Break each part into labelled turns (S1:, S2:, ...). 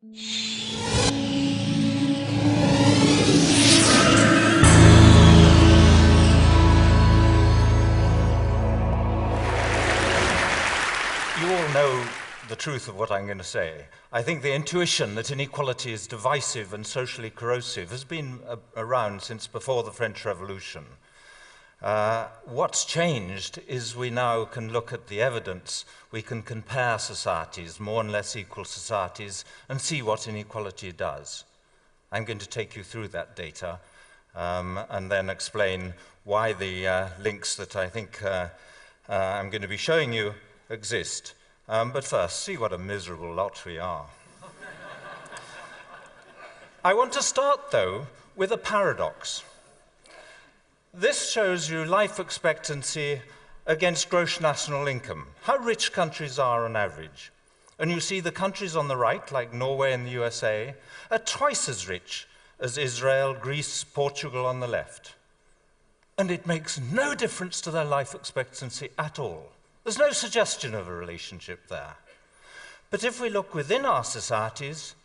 S1: You all know the truth of what I'm going to say. I think the intuition that inequality is divisive and socially corrosive has been around since before the French Revolution. What's changed is we now can look at the evidence, we can compare societies, more and less equal societies, and see what inequality does. I'm going to take you through that data and then explain why the links that I think I'm going to be showing you exist. But first, see what a miserable lot we are. I want to start, though, with a paradox. This shows you life expectancy against gross national income, how rich countries are on average. And you see the countries on the right, like Norway and the USA, are twice as rich as Israel, Greece, Portugal on the left. And it makes no difference to their life expectancy at all. There's no suggestion of a relationship there. But if we look within our societies,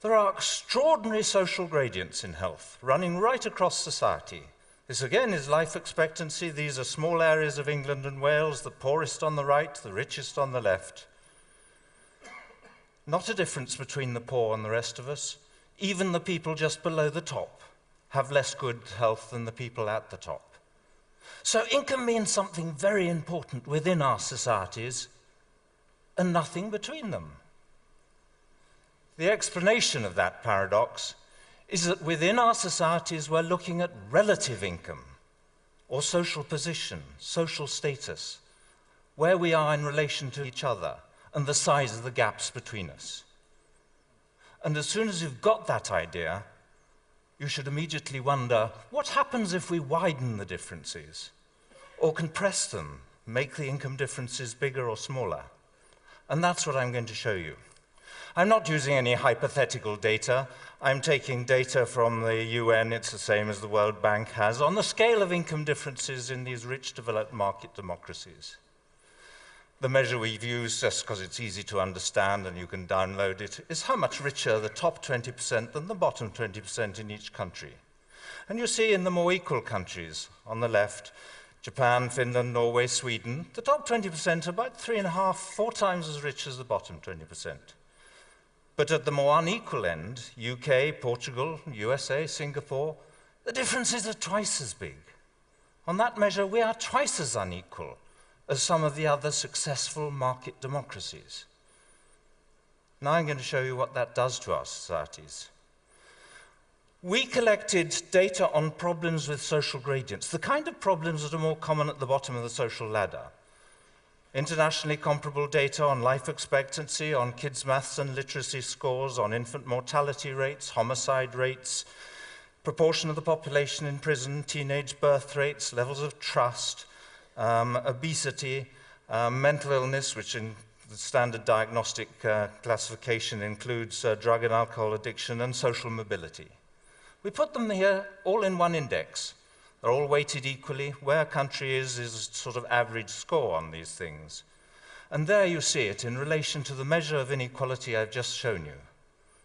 S1: there are extraordinary social gradients in health, running right across society. This again is life expectancy. These are small areas of England and Wales, the poorest on the right, the richest on the left. Not a difference between the poor and the rest of us. Even the people just below the top have less good health than the people at the top. So income means something very important within our societies and nothing between them. The explanation of that paradox is that within our societies we're looking at relative income or social position, social status, where we are in relation to each other and the size of the gaps between us. And as soon as you've got that idea, you should immediately wonder, what happens if we widen the differences or compress them, make the income differences bigger or smaller? And that's what I'm going to show you. I'm not using any hypothetical data. I'm taking data from the UN, it's the same as the World Bank has, on the scale of income differences in these rich developed market democracies. The measure we've used, just because it's easy to understand and you can download it, is how much richer the top 20% than the bottom 20% in each country. And you see in the more equal countries, on the left, Japan, Finland, Norway, Sweden, the top 20% are about 3.5, 4 times as rich as the bottom 20%. But at the more unequal end, UK, Portugal, USA, Singapore, the differences are twice as big. On that measure, we are twice as unequal as some of the other successful market democracies. Now I'm going to show you what that does to our societies. We collected data on problems with social gradients, the kind of problems that are more common at the bottom of the social ladder. Internationally comparable data on life expectancy, on kids' maths and literacy scores, on infant mortality rates, homicide rates, proportion of the population in prison, teenage birth rates, levels of trust, obesity, mental illness, which in the standard diagnostic classification includes drug and alcohol addiction, and social mobility. We put them here all in one index. They're all weighted equally. Where a country is a sort of average score on these things. And there you see it in relation to the measure of inequality I've just shown you,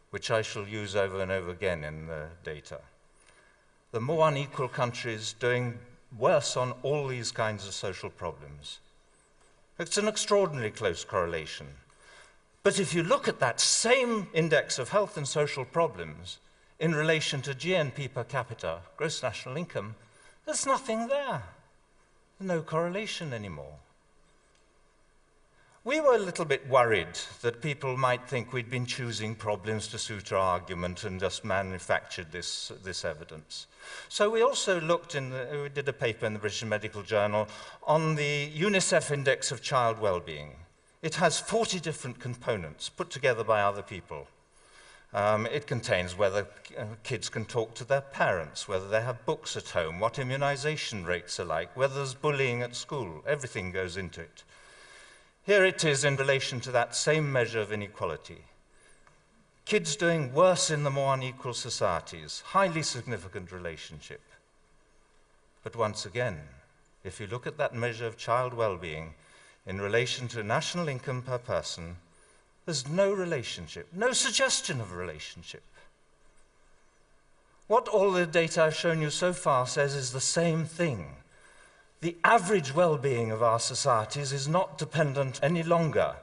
S1: which I shall use over and over again in the data. The more unequal countries doing worse on all these kinds of social problems. It's an extraordinarily close correlation. But if you look at that same index of health and social problems in relation to GNP per capita, gross national income, there's nothing there. No correlation anymore. We were a little bit worried that people might think we'd been choosing problems to suit our argument and just manufactured this evidence. So we also looked we did a paper in the British Medical Journal on the UNICEF Index of Child Wellbeing. It has 40 different components put together by other people. It contains whether kids can talk to their parents, whether they have books at home, what immunization rates are like, whether there's bullying at school. Everything goes into it. Here it is in relation to that same measure of inequality. Kids doing worse in the more unequal societies, highly significant relationship. But once again, if you look at that measure of child well-being in relation to national income per person, There's no relationship, no suggestion of a relationship. What all the data I've shown you so far says is the same thing. The average well-being of our societies is not dependent any longer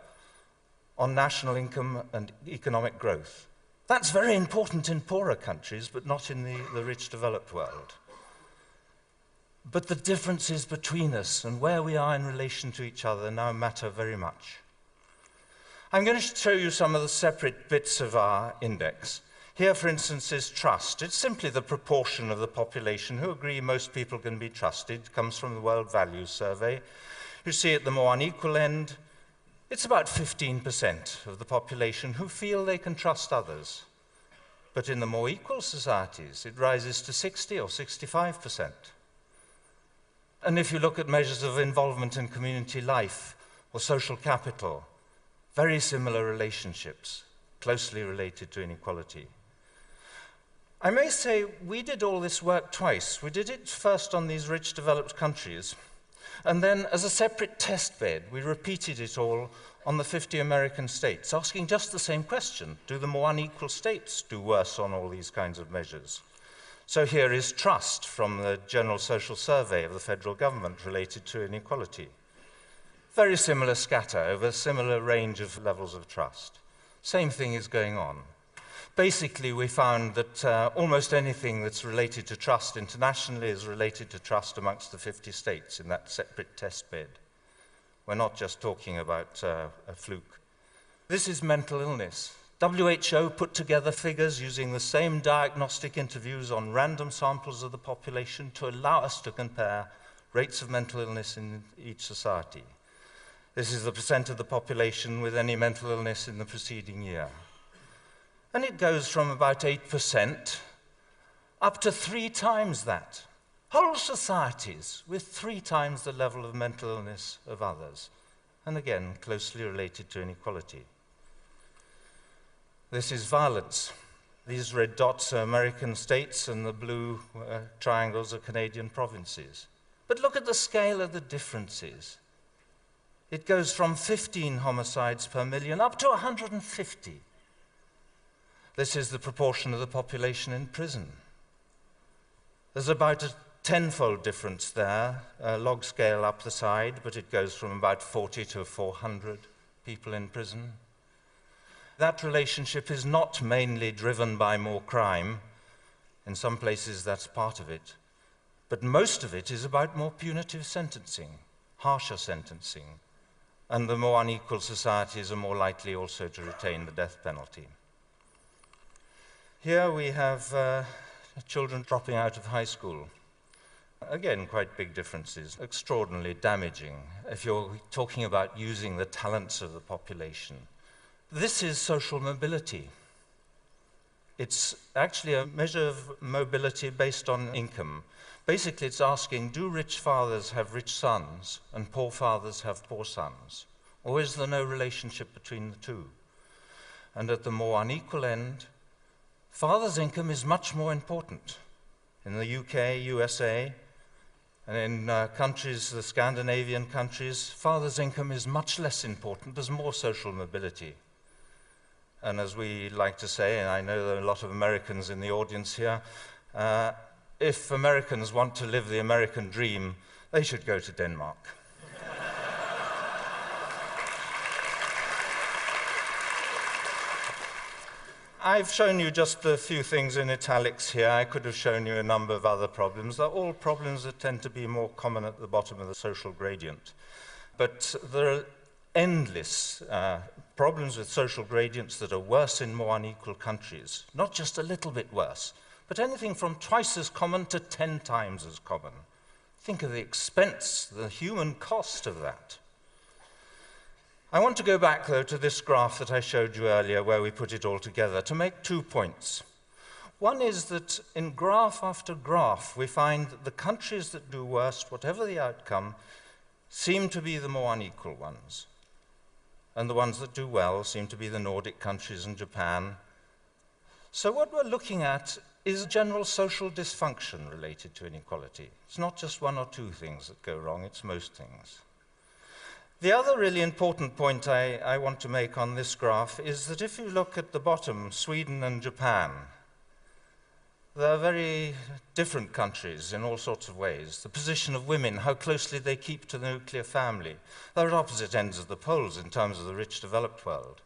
S1: on national income and economic growth. That's very important in poorer countries, but not in the rich developed world. But the differences between us and where we are in relation to each other now matter very much. I'm going to show you some of the separate bits of our index. Here, for instance, is trust. It's simply the proportion of the population who agree most people can be trusted. It comes from the World Values Survey. You see at the more unequal end, it's about 15% of the population who feel they can trust others. But in the more equal societies, it rises to 60 or 65%. And if you look at measures of involvement in community life or social capital, very similar relationships, closely related to inequality. I may say we did all this work twice. We did it first on these rich developed countries, and then as a separate test bed, we repeated it all on the 50 American states, asking just the same question. Do the more unequal states do worse on all these kinds of measures? So here is trust from the General Social Survey of the federal government related to inequality. Very similar scatter over a similar range of levels of trust. Same thing is going on. Basically, we found that almost anything that's related to trust internationally is related to trust amongst the 50 states in that separate test bed. We're not just talking about a fluke. This is mental illness. WHO put together figures using the same diagnostic interviews on random samples of the population to allow us to compare rates of mental illness in each society. This is the percent of the population with any mental illness in the preceding year. And it goes from about 8% up to 3 times that. Whole societies with 3 times the level of mental illness of others. And again, closely related to inequality. This is violence. These red dots are American states and the blue triangles are Canadian provinces. But look at the scale of the differences. It goes from 15 homicides per million up to 150. This is the proportion of the population in prison. There's about a 10-fold difference there, log scale up the side, but it goes from about 40 to 400 people in prison. That relationship is not mainly driven by more crime. In some places that's part of it. But most of it is about more punitive sentencing, harsher sentencing. And the more unequal societies are more likely also to retain the death penalty. Here we have children dropping out of high school. Again, quite big differences, extraordinarily damaging if you're talking about using the talents of the population. This is social mobility. It's actually a measure of mobility based on income. Basically, it's asking, do rich fathers have rich sons and poor fathers have poor sons? Or is there no relationship between the two? And at the more unequal end, father's income is much more important. In the UK, USA, and in countries, the Scandinavian countries, father's income is much less important. There's more social mobility. And as we like to say, and I know there are a lot of Americans in the audience here, if Americans want to live the American dream, they should go to Denmark. I've shown you just a few things in italics here. I could have shown you a number of other problems. They're all problems that tend to be more common at the bottom of the social gradient. But there are endless problems with social gradients that are worse in more unequal countries. Not just a little bit worse, but anything from twice as common to 10 times as common. Think of the expense, the human cost of that. I want to go back, though, to this graph that I showed you earlier where we put it all together to make 2 points. One is that in graph after graph, we find that the countries that do worst, whatever the outcome, seem to be the more unequal ones. And the ones that do well seem to be the Nordic countries and Japan. So what we're looking at is general social dysfunction related to inequality. It's not just 1 or 2 things that go wrong, it's most things. The other really important point I want to make on this graph is that if you look at the bottom, Sweden and Japan, they're very different countries in all sorts of ways. The position of women, how closely they keep to the nuclear family. They're at opposite ends of the poles in terms of the rich developed world.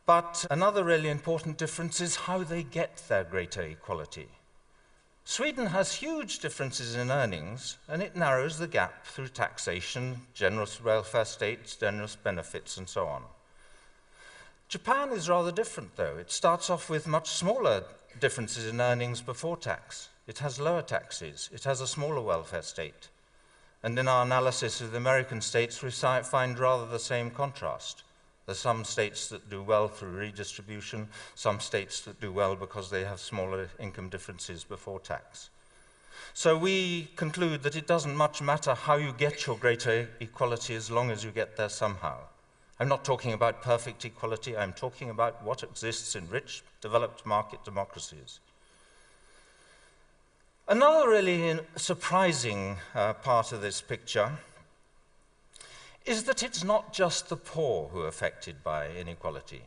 S1: But another really important difference is how they get their greater equality. Sweden has huge differences in earnings, and it narrows the gap through taxation, generous welfare states, generous benefits, and so on. Japan is rather different, though. It starts off with much smaller differences in earnings before tax. It has lower taxes. It has a smaller welfare state. And in our analysis of the American states, we find rather the same contrast. There are some states that do well through redistribution, some states that do well because they have smaller income differences before tax. So we conclude that it doesn't much matter how you get your greater equality as long as you get there somehow. I'm not talking about perfect equality, I'm talking about what exists in rich, developed market democracies. Another really surprising part of this picture is that it's not just the poor who are affected by inequality.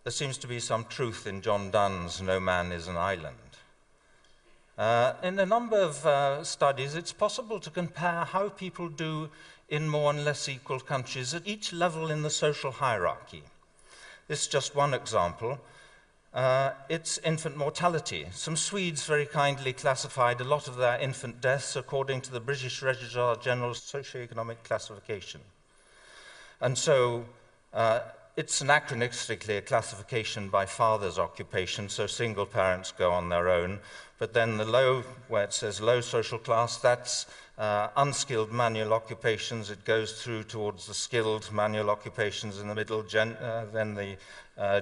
S1: There seems to be some truth in John Donne's "No Man is an Island." In a number of studies, it's possible to compare how people do in more and less equal countries at each level in the social hierarchy. This is just one example. It's infant mortality. Some Swedes very kindly classified a lot of their infant deaths according to the British Registrar General's socioeconomic classification. And so it's anachronistically a classification by father's occupation, so single parents go on their own. But then the low, where it says low social class, that's unskilled manual occupations. It goes through towards the skilled manual occupations in the middle, then the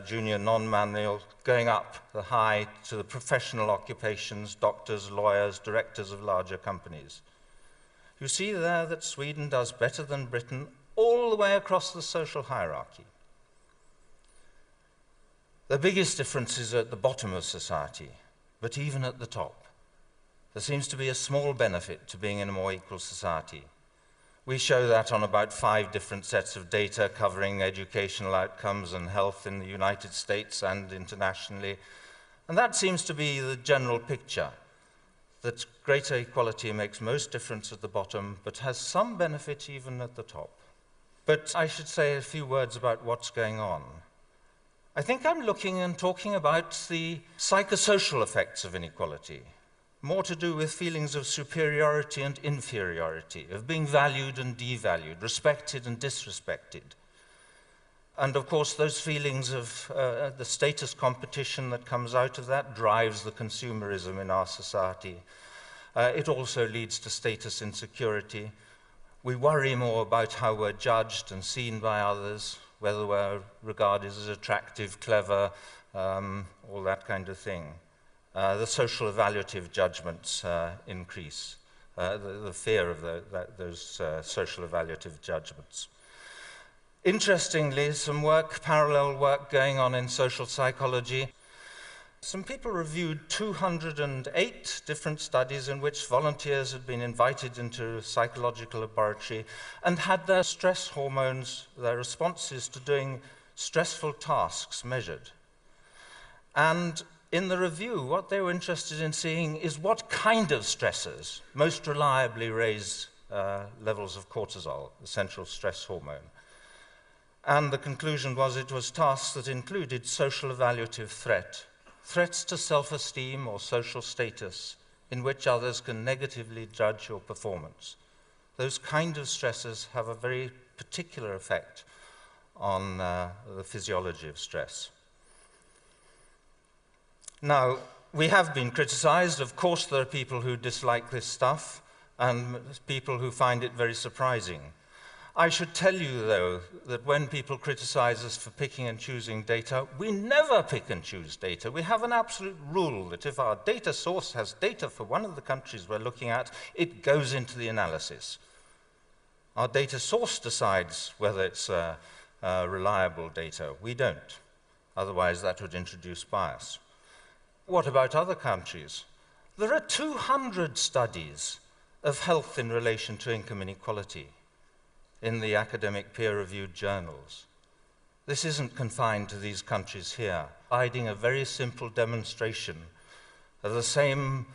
S1: junior non-manual, going up the high to the professional occupations, doctors, lawyers, directors of larger companies. You see there that Sweden does better than Britain all the way across the social hierarchy. The biggest difference is at the bottom of society, but even at the top, there seems to be a small benefit to being in a more equal society. We show that on about 5 different sets of data covering educational outcomes and health in the United States and internationally. And that seems to be the general picture, that greater equality makes most difference at the bottom, but has some benefit even at the top. But I should say a few words about what's going on. I think I'm looking and talking about the psychosocial effects of inequality, more to do with feelings of superiority and inferiority, of being valued and devalued, respected and disrespected. And of course, those feelings of the status competition that comes out of that drives the consumerism in our society. It also leads to status insecurity. We worry more about how we're judged and seen by others, whether we're regarded as attractive, clever, all that kind of thing. The social evaluative judgments increase, the fear of those social evaluative judgments. Interestingly, some parallel work going on in social psychology. Some people reviewed 208 different studies in which volunteers had been invited into a psychological laboratory and had their stress hormones, their responses to doing stressful tasks measured. And in the review, what they were interested in seeing is what kind of stressors most reliably raise levels of cortisol, the central stress hormone. And the conclusion was it was tasks that included social evaluative threats to self-esteem or social status in which others can negatively judge your performance. Those kind of stressors have a very particular effect on the physiology of stress. Now, we have been criticized. Of course, there are people who dislike this stuff and people who find it very surprising. I should tell you, though, that when people criticize us for picking and choosing data, we never pick and choose data. We have an absolute rule that if our data source has data for one of the countries we're looking at, it goes into the analysis. Our data source decides whether it's reliable data. We don't. Otherwise, that would introduce bias. What about other countries? There are 200 studies of health in relation to income inequality. in the academic peer-reviewed journals. This isn't confined to these countries here, providing a very simple demonstration of the same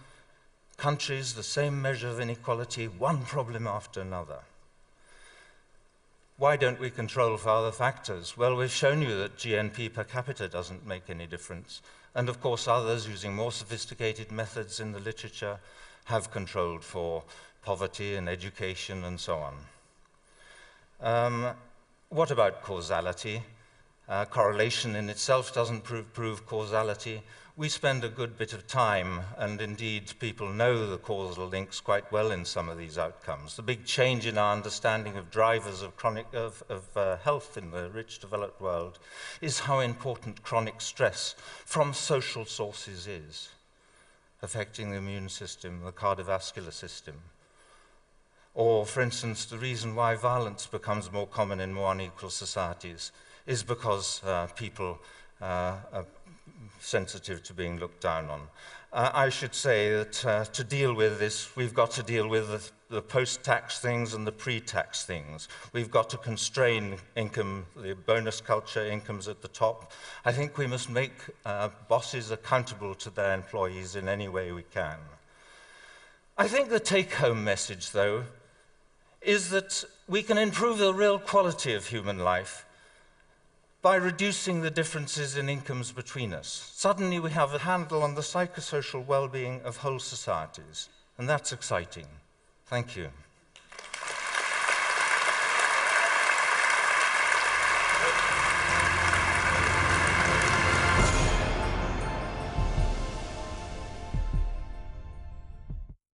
S1: countries, the same measure of inequality, one problem after another. Why don't we control for other factors? Well, we've shown you that GNP per capita doesn't make any difference. And of course, others using more sophisticated methods in the literature have controlled for poverty and education and so on. What about causality? Correlation in itself doesn't prove causality. We spend a good bit of time, and indeed people know the causal links quite well in some of these outcomes. The big change in our understanding of drivers of health in the rich developed world is how important chronic stress from social sources is, affecting the immune system, the cardiovascular system. Or, for instance, the reason why violence becomes more common in more unequal societies is because people are sensitive to being looked down on. I should say that to deal with this, we've got to deal with the post-tax things and the pre-tax things. We've got to constrain income, the bonus culture, incomes at the top. I think we must make bosses accountable to their employees in any way we can. I think the take-home message, though, is that we can improve the real quality of human life by reducing the differences in incomes between us. Suddenly we have a handle on the psychosocial well-being of whole societies, and that's exciting. Thank you.